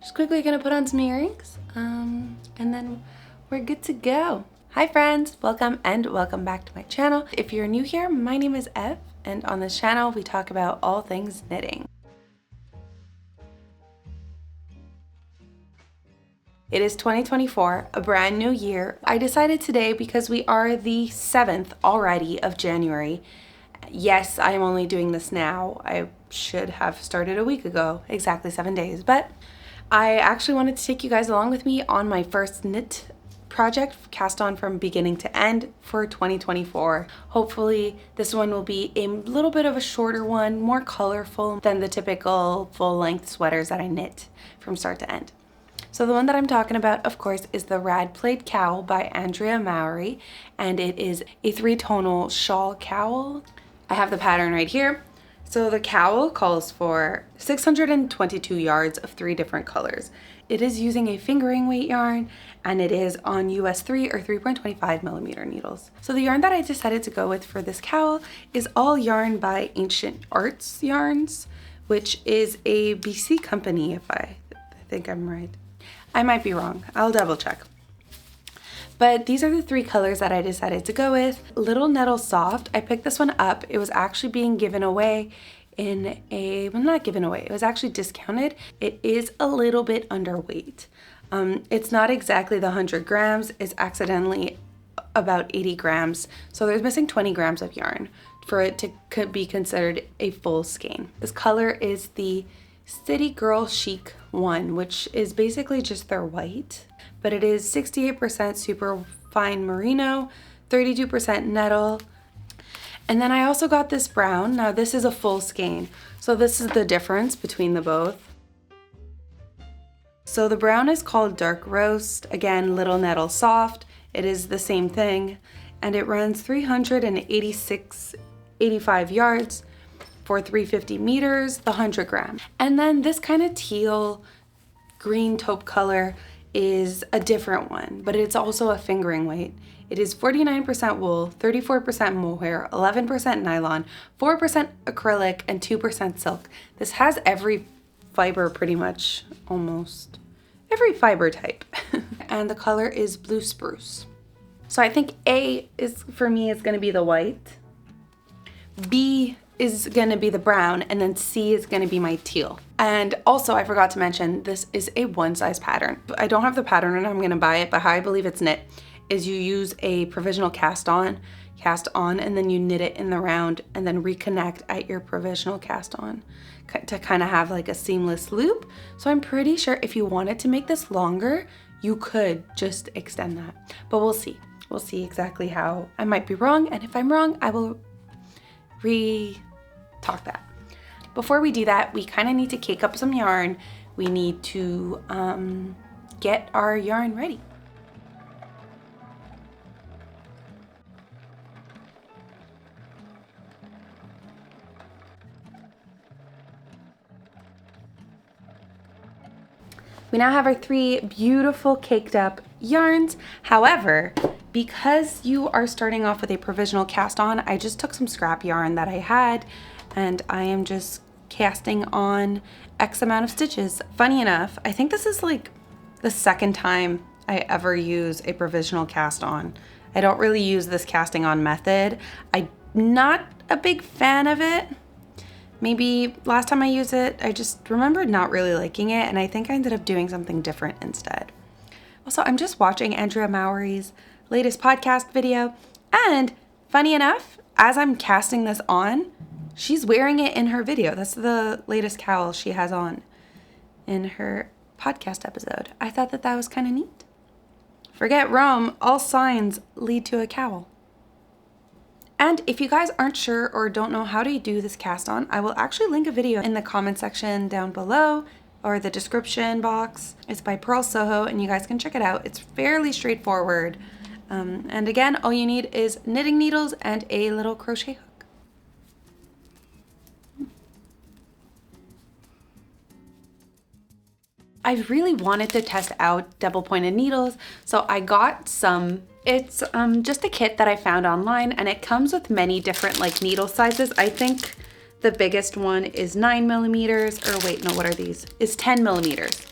Just quickly gonna put on some earrings, and then we're good to go. Hi friends, welcome back to my channel. If you're new here, my name is Ev, and on this channel we talk about all things knitting. It is 2024, a brand new year. I decided today, because we are the 7th already of January. Yes, I am only doing this now. I should have started a week ago, exactly 7 days, but I actually wanted to take you guys along with me on my first knit project, cast on from beginning to end for 2024. Hopefully this one will be a little bit of a shorter one, more colorful than the typical full-length sweaters that I knit from start to end. So the one that I'm talking about, of course, is the Rad Plaid Cowl by Andrea Mowry, and it is a 3-tonal shawl cowl. I have the pattern right here. So the cowl calls for 622 yards of 3 different colors. It is using a fingering weight yarn, and it is on US 3 or 3.25 millimeter needles. So the yarn that I decided to go with for this cowl is all yarn by Ancient Arts Yarns, which is a BC company, if I think I'm right. I might be wrong, I'll double check. But these are the 3 colors that I decided to go with. Little Nettle Soft, I picked this one up. It was actually being given away in a, well, not given away, it was actually discounted. It is a little bit underweight. It's not exactly the 100 grams, it's accidentally about 80 grams. So there's missing 20 grams of yarn for it to be considered a full skein. This color is the City Girl Chic one, which is basically just their white, but it is 68% super fine merino, 32% nettle. And then I also got this brown. Now this is a full skein, so this is the difference between the both. So the brown is called Dark Roast, again Little Nettle Soft. It is the same thing, and it runs 385 yards for 350 meters, the 100 gram. And then this kind of teal green taupe color is a different one, but it's also a fingering weight. It is 49% wool, 34% mohair, 11% nylon, 4% acrylic, and 2% silk. This has every fiber, pretty much, almost every fiber type. And the color is Blue Spruce. So I think A is, for me, is gonna be the white. B is gonna be the brown, and then C is gonna be my teal. And also, I forgot to mention, this is a one size pattern. I don't have the pattern and I'm gonna buy it, but how I believe it's knit is you use a provisional cast on, and then you knit it in the round and then reconnect at your provisional cast on to kind of have like a seamless loop. So I'm pretty sure if you wanted to make this longer, you could just extend that, but we'll see. We'll see exactly how. I might be wrong, and if I'm wrong, I will re-talk that. Before we do that, we kind of need to cake up some yarn. We need to get our yarn ready. We now have our 3 beautiful caked up yarns. However, because you are starting off with a provisional cast on, I just took some scrap yarn that I had, and I am just casting on X amount of stitches. Funny enough, I think this is like the 2nd time I ever use a provisional cast on. I don't really use this casting on method. I'm not a big fan of it. Maybe last time I used it, I just remembered not really liking it, and I think I ended up doing something different instead. Also, I'm just watching Andrea Mowry's latest podcast video, and funny enough, as I'm casting this on, she's wearing it in her video. That's the latest cowl she has on in her podcast episode. I thought that was kind of neat. Forget Rome, all signs lead to a cowl. And if you guys aren't sure or don't know how to do this cast on, I will actually link a video in the comment section down below or the description box. It's by Pearl Soho, and you guys can check it out. It's fairly straightforward. And again, all you need is knitting needles and a little crochet hook. I really wanted to test out double pointed needles, so I got some. It's just a kit that I found online, and it comes with many different like needle sizes. I think the biggest one is 9 millimeters, or wait, no, what are these? Is 10 millimeters.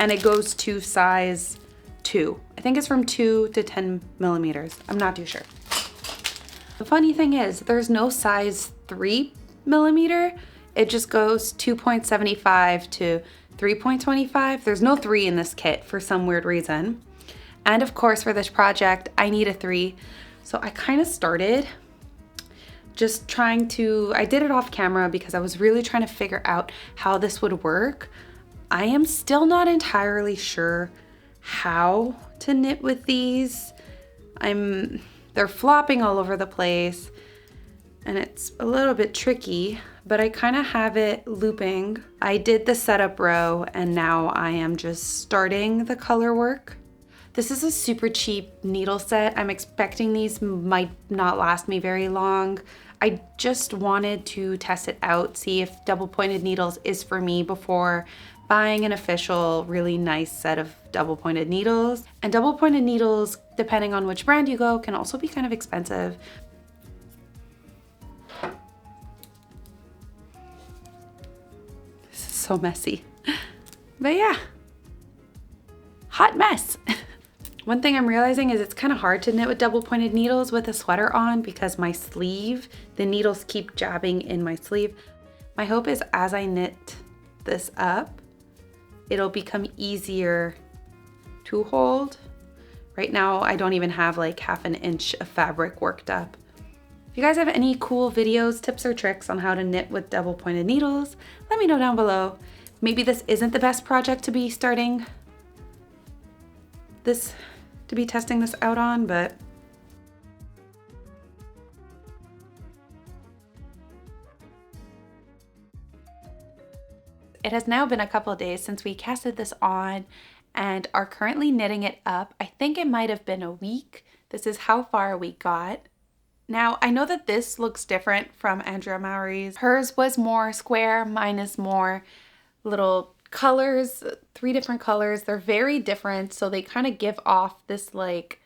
and it goes to size 2. I think it's from 2 to 10 millimeters. I'm not too sure. The funny thing is there's no size 3 millimeter. It just goes 2.75 to 3.25. There's no 3 in this kit for some weird reason. And of course for this project, I need a 3. So I kind of started just trying to, I did it off camera because I was really trying to figure out how this would work. I am still not entirely sure how to knit with these. They're flopping all over the place and it's a little bit tricky, but I kind of have it looping. I did the setup row and now I am just starting the color work. This is a super cheap needle set. I'm expecting these might not last me very long. I just wanted to test it out, see if double pointed needles is for me before buying an official really nice set of double pointed needles. And double pointed needles, depending on which brand you go, can also be kind of expensive. This is so messy. But yeah, hot mess. One thing I'm realizing is it's kind of hard to knit with double pointed needles with a sweater on because my sleeve, the needles keep jabbing in my sleeve. My hope is as I knit this up, it'll become easier to hold. Right now, I don't even have like half an inch of fabric worked up. If you guys have any cool videos, tips, or tricks on how to knit with double pointed needles, let me know down below. Maybe this isn't the best project to be starting this, to be testing this out on, but it has now been a couple of days since we casted this on and are currently knitting it up. I think it might have been a week. This is how far we got. Now, I know that this looks different from Andrea Mowry's. Hers was more square, mine is more little colors, 3 different colors. They're very different, so they kind of give off this like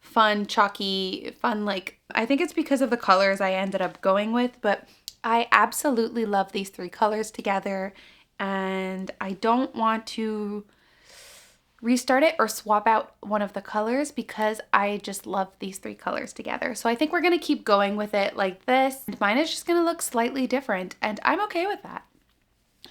fun, chalky, fun, like, I think it's because of the colors I ended up going with, but I absolutely love these 3 colors together and I don't want to restart it or swap out one of the colors because I just love these 3 colors together. So I think we're gonna keep going with it like this. Mine is just gonna look slightly different and I'm okay with that.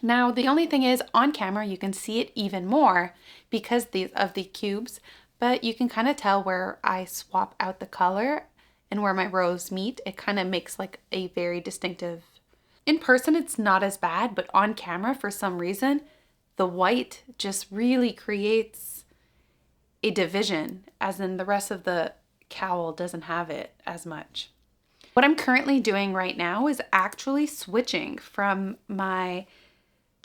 Now, the only thing is on camera, you can see it even more because of the cubes, but you can kind of tell where I swap out the color and where my rows meet. It kind of makes like a very distinctive. In person, it's not as bad, but on camera, for some reason, the white just really creates a division, as in the rest of the cowl doesn't have it as much. What I'm currently doing right now is actually switching from my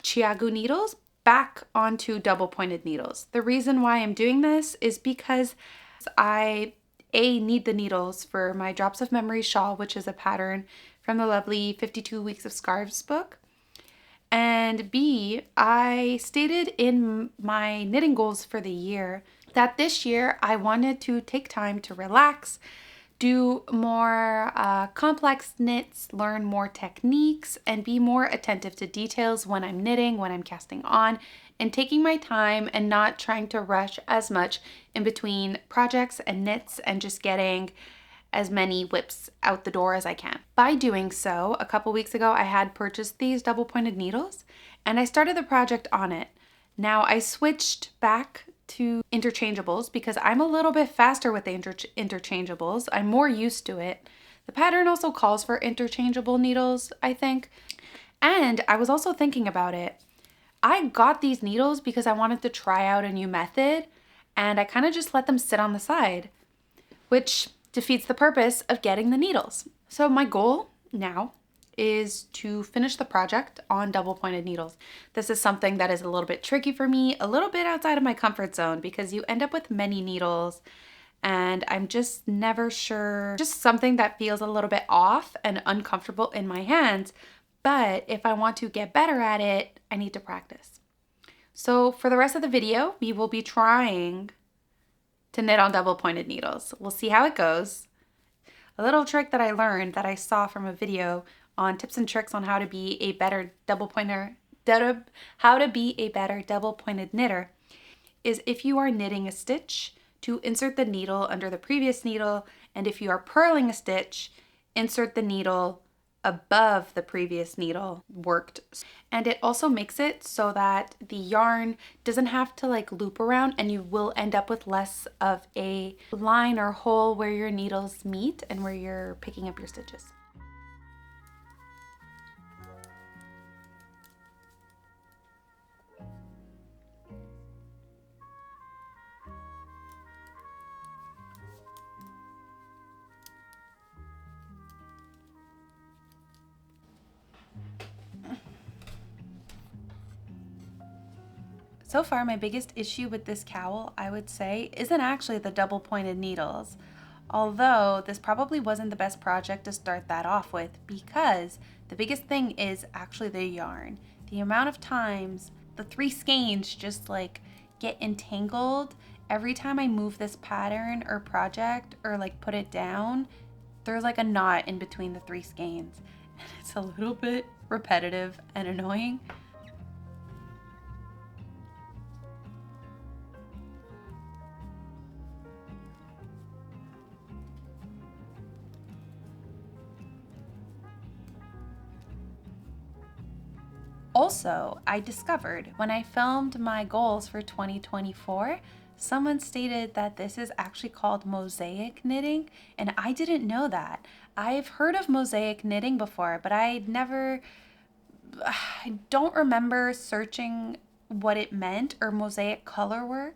Koigu needles back onto double pointed needles. The reason why I'm doing this is because I need the needles for my Drops of Memory shawl, which is a pattern from the lovely 52 Weeks of Scarves book. And B, I stated in my knitting goals for the year that this year I wanted to take time to relax, do more complex knits, learn more techniques, and be more attentive to details when I'm knitting, when I'm casting on, and taking my time and not trying to rush as much in between projects and knits and just getting as many whips out the door as I can. By doing so, a couple weeks ago, I had purchased these double pointed needles and I started the project on it. Now I switched back to interchangeables because I'm a little bit faster with the interchangeables. I'm more used to it. The pattern also calls for interchangeable needles, I think. And I was also thinking about it. I got these needles because I wanted to try out a new method and I kind of just let them sit on the side, which defeats the purpose of getting the needles. So my goal now is to finish the project on double pointed needles. This is something that is a little bit tricky for me, a little bit outside of my comfort zone because you end up with many needles and I'm just never sure, just something that feels a little bit off and uncomfortable in my hands. But if I want to get better at it, I need to practice. So for the rest of the video, we will be trying to knit on double pointed needles. We'll see how it goes. A little trick that I learned that I saw from a video on tips and tricks on how to be a better double how to be a better double-pointed knitter is if you are knitting a stitch, to insert the needle under the previous needle, and if you are purling a stitch, insert the needle above the previous needle worked. And it also makes it so that the yarn doesn't have to like loop around, and you will end up with less of a line or hole where your needles meet and where you're picking up your stitches. So far, my biggest issue with this cowl, I would say, isn't actually the double pointed needles. Although this probably wasn't the best project to start that off with, because the biggest thing is actually the yarn. The amount of times the 3 skeins just like get entangled every time I move this pattern or project or like put it down, there's like a knot in between the 3 skeins. And it's a little bit repetitive and annoying. Also, I discovered when I filmed my goals for 2024, someone stated that this is actually called mosaic knitting, and I didn't know that. I've heard of mosaic knitting before, but I don't remember searching what it meant, or mosaic color work.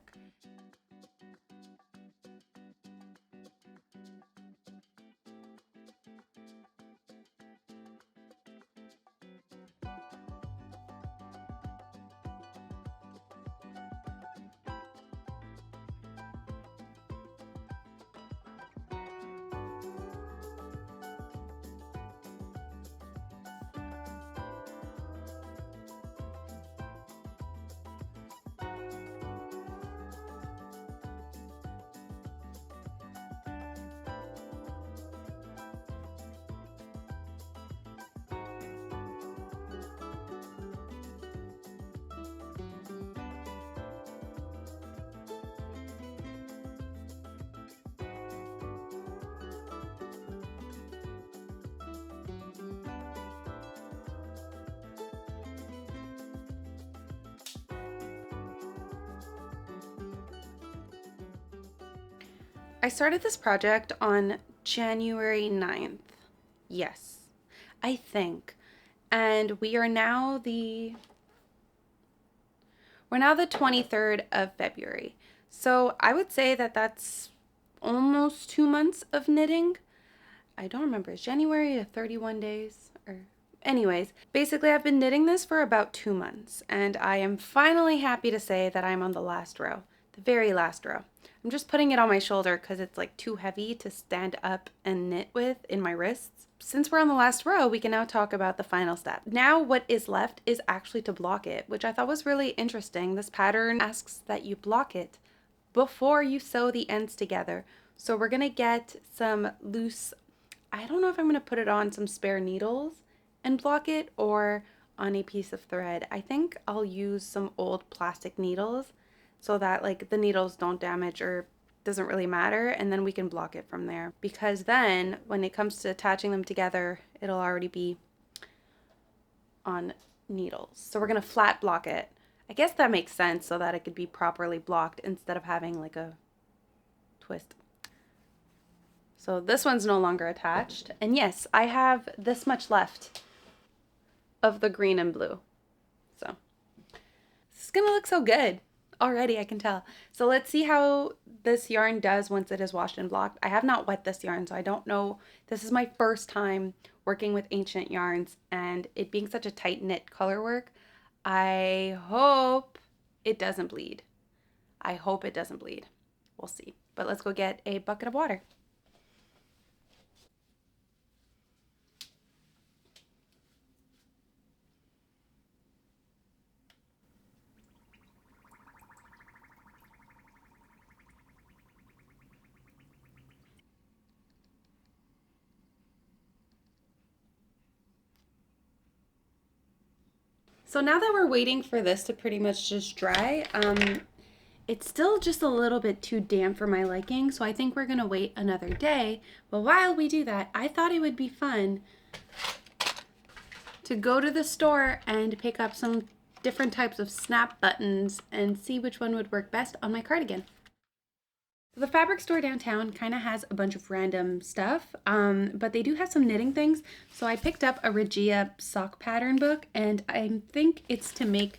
I started this project on January 9th. Yes, I think. And we're now the 23rd of February. So I would say that that's almost 2 months of knitting. I don't remember. Is January 31 days? Or anyways, basically I've been knitting this for about 2 months, and I am finally happy to say that I'm on the last row, the very last row. I'm just putting it on my shoulder because it's like too heavy to stand up and knit with in my wrists. Since we're on the last row, we can now talk about the final step. Now what is left is actually to block it, which I thought was really interesting. This pattern asks that you block it before you sew the ends together. So we're gonna get some loose, I don't know if I'm gonna put it on some spare needles and block it, or on a piece of thread. I think I'll use some old plastic needles so that like the needles don't damage or doesn't really matter, and then we can block it from there, because then when it comes to attaching them together, it'll already be on needles. So we're gonna flat block it. I guess that makes sense, so that it could be properly blocked instead of having like a twist. So this one's no longer attached, and yes, I have this much left of the green and blue. So this is gonna look so good. Already I can tell. So let's see how this yarn does once it is washed and blocked. I have not wet this yarn, so I don't know. This is my first time working with ancient yarns, and it being such a tight knit color work, I hope it doesn't bleed. I hope it doesn't bleed. We'll see. But let's go get a bucket of water. So now that we're waiting for this to pretty much just dry, it's still just a little bit too damp for my liking, so I think we're gonna wait another day. But while we do that, I thought it would be fun to go to the store and pick up some different types of snap buttons and see which one would work best on my cardigan. The fabric store downtown kind of has a bunch of random stuff, but they do have some knitting things. So I picked up a Regia sock pattern book, and I think it's to make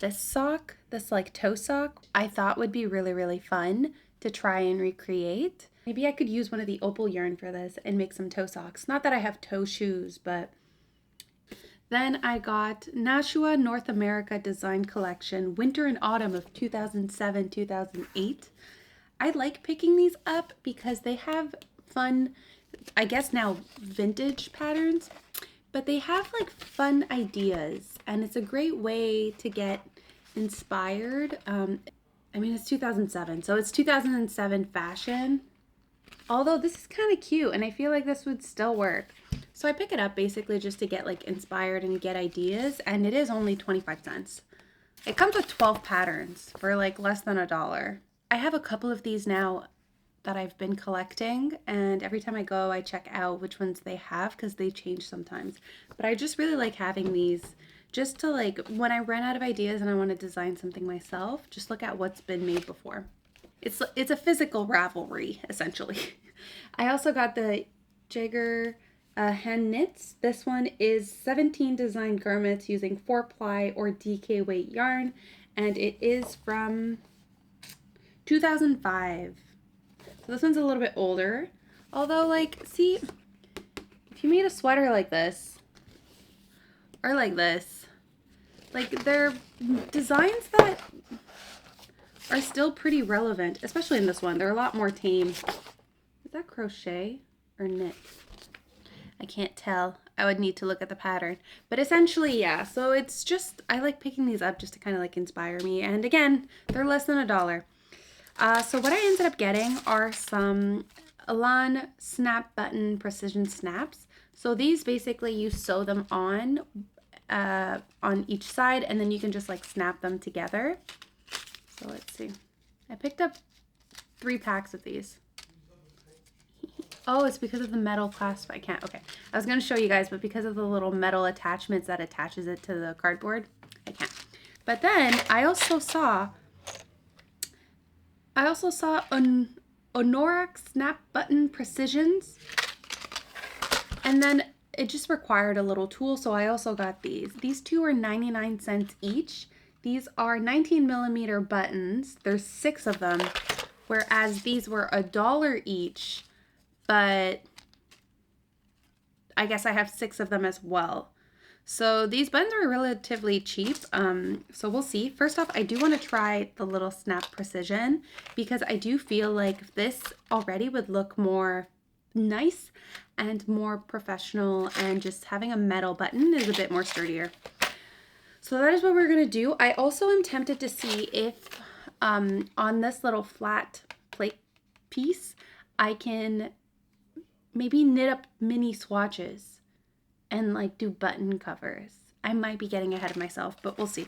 this sock, this like toe sock, I thought would be really, really fun to try and recreate. Maybe I could use one of the opal yarn for this and make some toe socks. Not that I have toe shoes, but then I got Nashua North America Design Collection, Winter and Autumn of 2007-2008. I like picking these up because they have fun, I guess now vintage patterns, but they have like fun ideas, and it's a great way to get inspired. I mean, it's 2007, so it's 2007 fashion. Although this is kind of cute, and I feel like this would still work. So I pick it up basically just to get like inspired and get ideas, and it is only 25 cents. It comes with 12 patterns for like less than $1. I have a couple of these now that I've been collecting, and every time I go I check out which ones they have because they change sometimes. But I just really like having these just to, like, when I run out of ideas and I want to design something myself, just look at what's been made before. It's a physical Ravelry, essentially. I also got the Jagger hand knits. This one is 17 designed garments using 4-ply or DK weight yarn, and it is from 2005. So this one's a little bit older. Although, like, see, if you made a sweater like this, or like this, like, they're designs that are still pretty relevant, especially in this one. They're a lot more tame. Is that crochet or knit? I can't tell. I would need to look at the pattern. But essentially, yeah. So it's just, I like picking these up just to kind of like inspire me. And again, they're less than $1. So what I ended up getting are some Elan snap button precision snaps. So these basically you sew them on each side, and then you can just like snap them together. So let's see. I picked up 3 packs of these. Oh, it's because of the metal clasp. I can't. Okay. I was going to show you guys, but because of the little metal attachments that attaches it to the cardboard, I can't. But then I also saw Honorac snap button precisions, and then it just required a little tool, so I also got these. These two are 99 cents each. These are 19mm buttons. There's 6 of them, whereas these were $1 each, but I guess I have 6 of them as well. So these buttons are relatively cheap, so we'll see. First off, I do want to try the little snap precision because I do feel like this already would look more nice and more professional, and just having a metal button is a bit more sturdier. So that is what we're going to do. I also am tempted to see if on this little flat plate piece, I can maybe knit up mini swatches and like do button covers. I might be getting ahead of myself, but we'll see.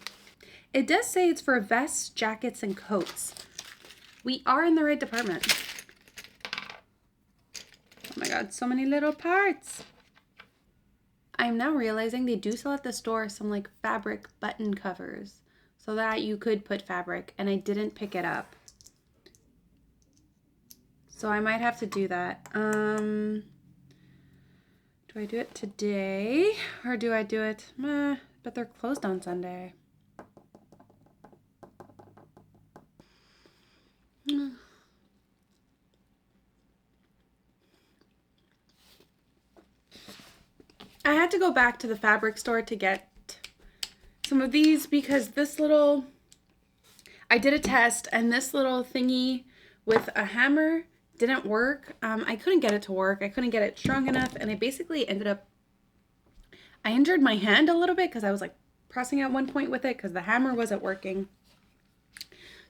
It does say it's for vests, jackets, and coats. We are in the right department. Oh my god, so many little parts. I'm now realizing they do sell at the store some like fabric button covers so that you could put fabric, and I didn't pick it up. So I might have to do that. Do I do it today or do I do it? But they're closed on Sunday. I had to go back to the fabric store to get some of these because this little, I did a test and this little thingy with a hammer didn't work. I couldn't get it to work. I couldn't get it strong enough, and I basically ended up, I injured my hand a little bit because I was like pressing at one point with it because the hammer wasn't working.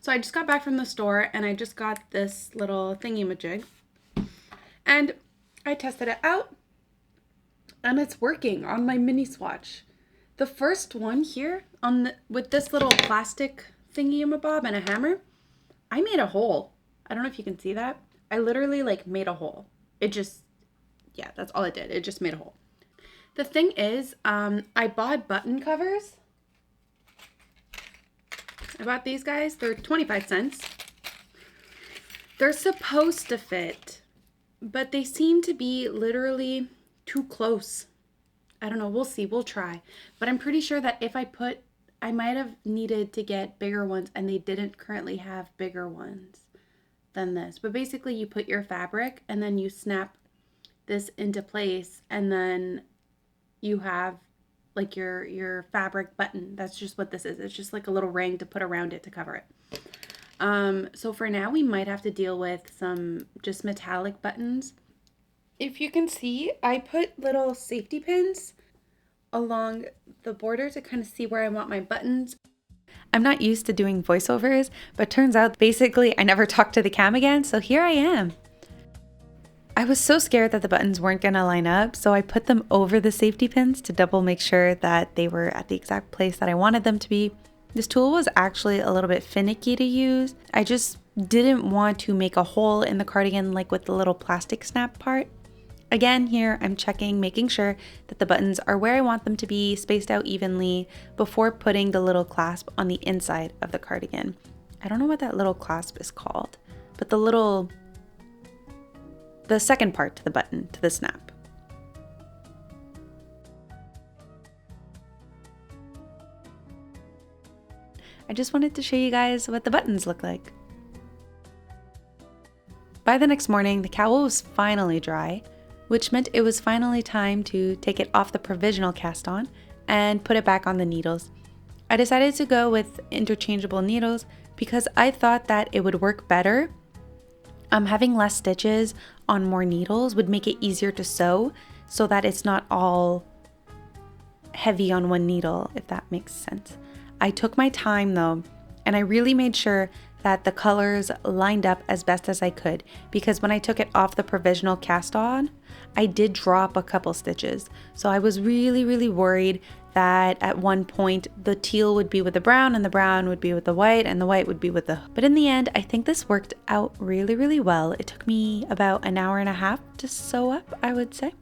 So I just got back from the store and I just got this little thingy-majig, and I tested it out and it's working on my mini swatch. The first one here with this little plastic thingy-mabob and a hammer, I made a hole. I don't know if you can see that. I literally like made a hole. It just, yeah, that's all it did. It just made a hole. The thing is, I bought button covers. I bought these guys. They're 25 cents. They're supposed to fit, but they seem to be literally too close. I don't know. We'll see. We'll try. But I'm pretty sure that if I might have needed to get bigger ones, and they didn't currently have bigger ones than this. But basically you put your fabric and then you snap this into place, and then you have like your fabric button. That's just what this is. It's just like a little ring to put around it to cover it. So for now we might have to deal with some just metallic buttons. If you can see, I put little safety pins along the border to kind of see where I want my buttons. I'm not used to doing voiceovers, but turns out basically I never talked to the cam again, so here I am. I was so scared that the buttons weren't gonna line up, so I put them over the safety pins to double make sure that they were at the exact place that I wanted them to be. This tool was actually a little bit finicky to use. I just didn't want to make a hole in the cardigan like with the little plastic snap part. Again, here I'm checking, making sure that the buttons are where I want them to be, spaced out evenly before putting the little clasp on the inside of the cardigan. I don't know what that little clasp is called, but the second part to the button, to the snap. I just wanted to show you guys what the buttons look like. By the next morning, the cowl was finally dry, which meant it was finally time to take it off the provisional cast on and put it back on the needles. I decided to go with interchangeable needles because I thought that it would work better. Having less stitches on more needles would make it easier to sew so that it's not all heavy on one needle, if that makes sense. I took my time though, and I really made sure that the colors lined up as best as I could, because when I took it off the provisional cast on, I did drop a couple stitches. So I was really worried that at one point the teal would be with the brown and the brown would be with the white and the white would be with the... But in the end, I think this worked out really well. It took me about an hour and a half to sew up, I would say.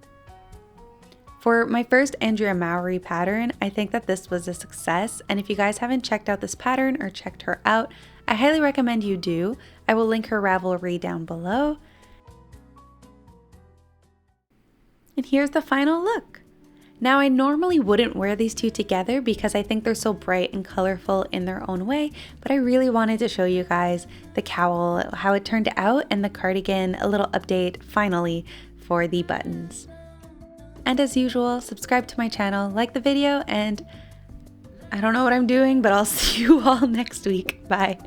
For my first Andrea Mowry pattern, I think that this was a success. And if you guys haven't checked out this pattern or checked her out, I highly recommend you do. I will link her Ravelry down below. And here's the final look. Now, I normally wouldn't wear these two together because I think they're so bright and colorful in their own way, but I really wanted to show you guys the cowl, how it turned out, and the cardigan, a little update finally for the buttons. And as usual, subscribe to my channel, like the video, and I don't know what I'm doing, but I'll see you all next week. Bye.